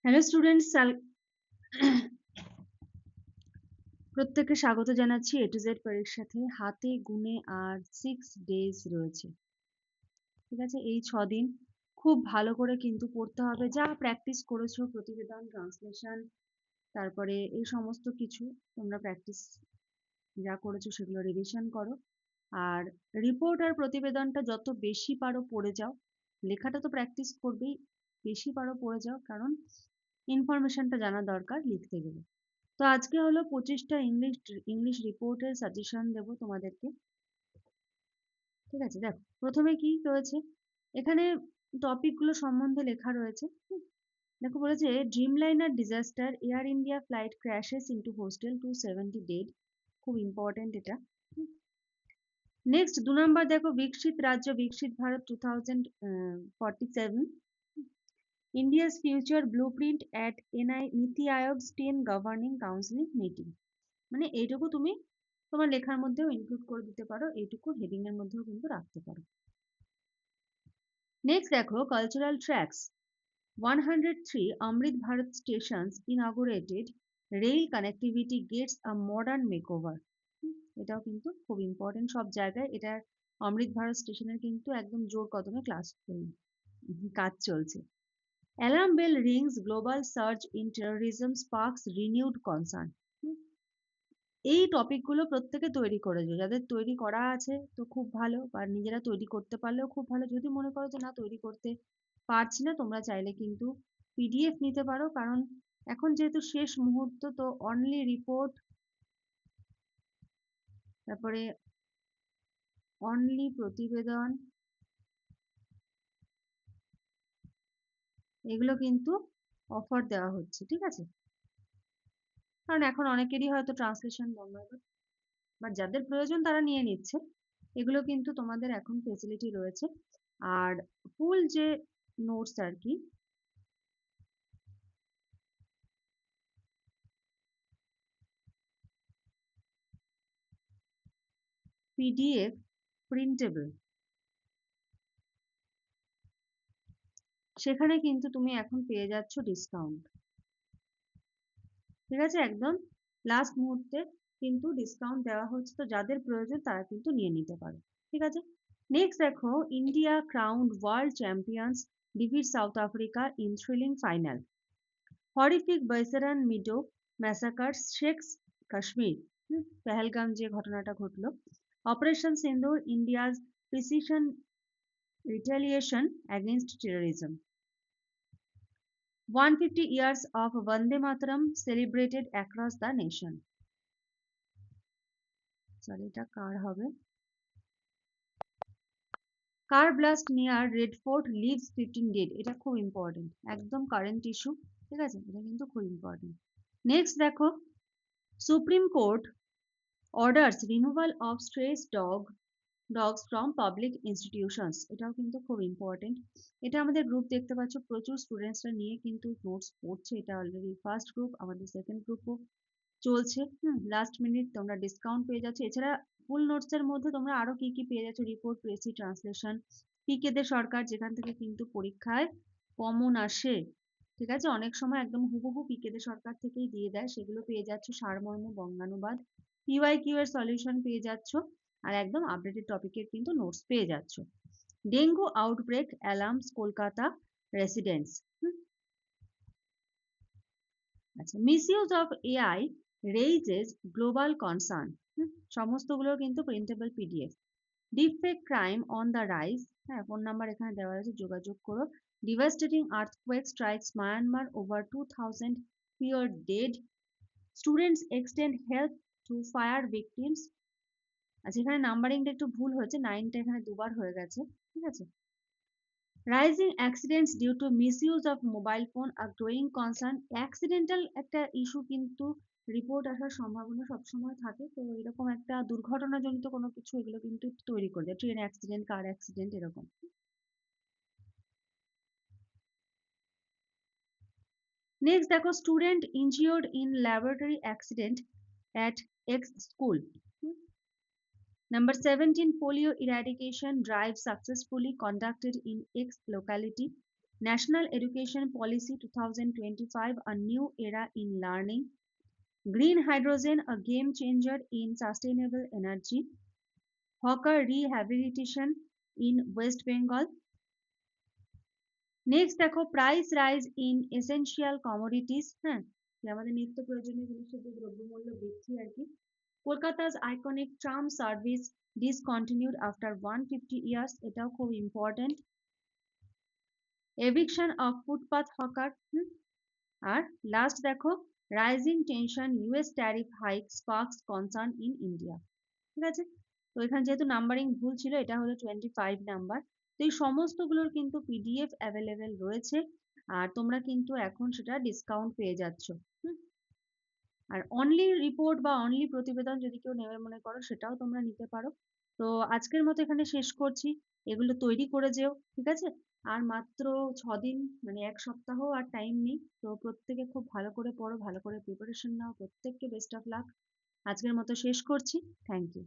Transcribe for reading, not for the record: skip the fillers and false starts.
Hello students, প্রত্যেককে স্বাগত জানাচ্ছি A to Z পরীক্ষাতে। হাতে গুনে আর 6 days রয়েছে। ঠিক আছে, এই 6 দিন খুব ভালো করে কিন্তু পড়তে হবে। যা প্র্যাকটিস করেছো, প্রতিবেদন, ট্রান্সলেশন, তারপরে এই সমস্ত কিছু তোমরা প্র্যাকটিস যা করেছো সেগুলো রিভিশন করো। আর রিপোর্ট আর প্রতিবেদনটা যত বেশি পারো পড়ে যাও। লেখাটা তো প্র্যাকটিস করবেই, বেশি পারো পড়ে যাও, কারণ ইনফরমেশনটা জানা দরকার লিখতে গেলে। তো আজকে হলো 25টা ইংলিশ রিপোর্টের সাজেশন দেবো তোমাদেরকে। ঠিক আছে, দেখো প্রথমে কি রয়েছে এখানে, টপিক গুলো সম্বন্ধে লেখা রয়েছে। দেখো বলেছে Dreamliner disaster, air India flight ক্র্যাশেস into hostel, 270 dead. খুব ইম্পর্টেন্ট এটা। নেক্সট 2 নম্বর দেখো, বিকশিত রাজ্য বিকশিত Bharat 2047, India's future blueprint at নীতি আয়োগস 10 গভর্নিং কাউন্সিল মিটিং। মানে এইটুকু তুমি তোমার লেখার মধ্যেও ইনক্লুড করে দিতে পারো, এইটুকু হেডিং এর মধ্যেও কিন্তু রাখতে পারো। নেক্সট দেখো, cultural tracks 103 Amrit Bharat stations inaugurated, rail connectivity gets a modern makeover. এটাও কিন্তু খুব ইম্পর্টেন্ট, সব জায়গায় এটা অমৃত ভারত স্টেশনের কিন্তু একদম জোর কদমে কাজ চলছে। Alarm bell rings, global search in terrorism sparks renewed concern. এই টপিকগুলো প্রত্যেকে তৈরি করেছো, যাদের তৈরি করা আছে তো খুব ভালো, বা নিজেরা তৈরি করতে পারলেও খুব ভালো। যদি মনে করো যে না তৈরি করতে পারছি না, তোমরা চাইলে কিন্তু পিডিএফ নিতে পারো, কারণ এখন যেহেতু শেষ মুহূর্ত, তো অনলি রিপোর্ট, তারপরে অনলি প্রতিবেদন, এগুলো কিন্তু অফার দেওয়া হচ্ছে। ঠিক আছে, কারণ এখন অনেকেরই হয়তো ট্রান্সলেশন বন্ধ হবে, বাট যাদের প্রয়োজন তারা নিয়ে নিচ্ছে। এগুলো কিন্তু তোমাদের এখন ফেসিলিটি রয়েছে। আর ফুল যে নোটস আর কি, পিডিএফ প্রিন্টেবল, সেখানে কিন্তু তুমি এখন পেয়ে যাচ্ছ ডিসকাউন্ট। ঠিক আছে, একদম লাস্ট মুহূর্তে কিন্তু ডিসকাউন্ট দেওয়া হচ্ছে, তো যাদের প্রয়োজন তারা কিন্তু নিয়ে নিতে পারো। ঠিক আছে, নেক্সট দেখো, India crowned world champions defeat South Africa in thrilling final, horrific Baisaran meadow massacre shakes Kashmir, Pahalgam যে ঘটনাটা ঘটলো, operation Sindoor India's precision retaliation against terrorism, 150 years of Vande Mataram celebrated across the nation. Sorry, এটা কার হবে? Car blast near Red Fort leaves 15 dead। এটা খুব important, একদম current issue. ঠিক আছে, এটা কিন্তু খুব ইম্পর্টেন্ট। নেক্সট দেখো, supreme court orders removal of stress dogs from public institutions. এটাও কিন্তু খুব ইম্পর্টেন্ট। এটা আমাদের গ্রুপ দেখতে পাচ্ছ, প্রচুর স্টুডেন্টসরা নিয়ে কিন্তু নোটস পড়ছে। এটা অলরেডি ফার্স্ট গ্রুপ, আমাদের সেকেন্ড গ্রুপও চলছে। লাস্ট মিনিট তোমরা ডিসকাউন্ট পেয়ে যাচ্ছ। এছাড়া ফুল নোটস এর মধ্যে তোমরা আরো কি কি পেয়ে যাচ্ছ, রিপোর্ট, প্রেসি, ট্রান্সলেশন, পিকে দে সরকার, যেখান থেকে কিন্তু পরীক্ষায় কমন আসে। ঠিক আছে, অনেক সময় একদম হুবহু পিকে দে সরকার থেকেই দিয়ে দেয়, সেগুলো পেয়ে যাচ্ছ। সারমর্ম, বঙ্গানুবাদ, পিওয়াইকিউ এর সলিউশন পেয়ে যাচ্ছ, আর একদম আপডেটেড টপিকের কিন্তু নোটস পেয়ে যাচ্ছ। Dengue outbreak alarms Kolkata residents. আচ্ছা, misuse of AI raises global concern. সমস্তগুলো কিন্তু printable PDF. Deepfake crime on the rise, হ্যাঁ ফোন নাম্বার এখানে দেওয়া আছে, যোগাযোগ করো। Devastating earthquake strikes Myanmar, over 2000 feared dead, students extend help to fire victims. আচ্ছা, এখানে নাম্বারিংটা একটু ভুল হয়েছে, 9টা এখানে দুবার হয়ে গেছে। ঠিক আছে, rising accidents due to misuse of mobile phone আর গ্রোয়িং কনসার্ন। অ্যাক্সিডেন্টাল একটা ইস্যু কিন্তু রিপোর্ট আসার সম্ভাবনা সবসময় থাকে, তো এরকম একটা দুর্ঘটনাজনিত কোনো কিছু এগুলো কিন্তু তৈরি করে দেয়, ট্রেন অ্যাক্সিডেন্ট, কার অ্যাক্সিডেন্ট, এরকম। নেক্সট দেখো, student injured in laboratory accident at x school. Number 17, polio eradication drive successfully conducted in X locality. National Education Policy 2025, a new era in learning. Green hydrogen, a game changer in sustainable energy. Hawker rehabilitation in West Bengal. Next দেখো price rise in essential commodities, হ্যাঁ, যে আমাদের নিত্য প্রয়োজনীয় জিনিসের যে দ্রব্যমূল্য বৃদ্ধি আর কি। কলকাতা's iconic tram service discontinued after 150 years, এটাও খুব important. eviction of footpath hawker, আর লাস্ট দেখো rising tension US tariff hike sparks concern in India. ঠিক আছে, তো এখানে যেহেতু নাম্বারিং ভুল ছিল, এটা হলো 25 নাম্বার। তো এই সমস্তগুলোর কিন্তু পিডিএফ অ্যাভেলেবেল রয়েছে, আর তোমরা কিন্তু এখন সেটা ডিসকাউন্ট পেয়ে যাচ্ছ। আর অনলি রিপোর্ট বা অনলি প্রতিবেদন যদি কেউ নেবে মনে করো, সেটাও তোমরা নিতে পারো। তো আজকের মতো এখানে শেষ করছি, এগুলো তৈরি করে যেও, ঠিক আছে। আর মাত্র 6 দিন, মানে 1 সপ্তাহ আর টাইম নেই। তো প্রত্যেকে খুব ভালো করে পড়ো, ভালো করে প্রিপারেশন নাও, প্রত্যেককে বেস্ট অফ লাক। আজকের মতো শেষ করছি, থ্যাংক ইউ।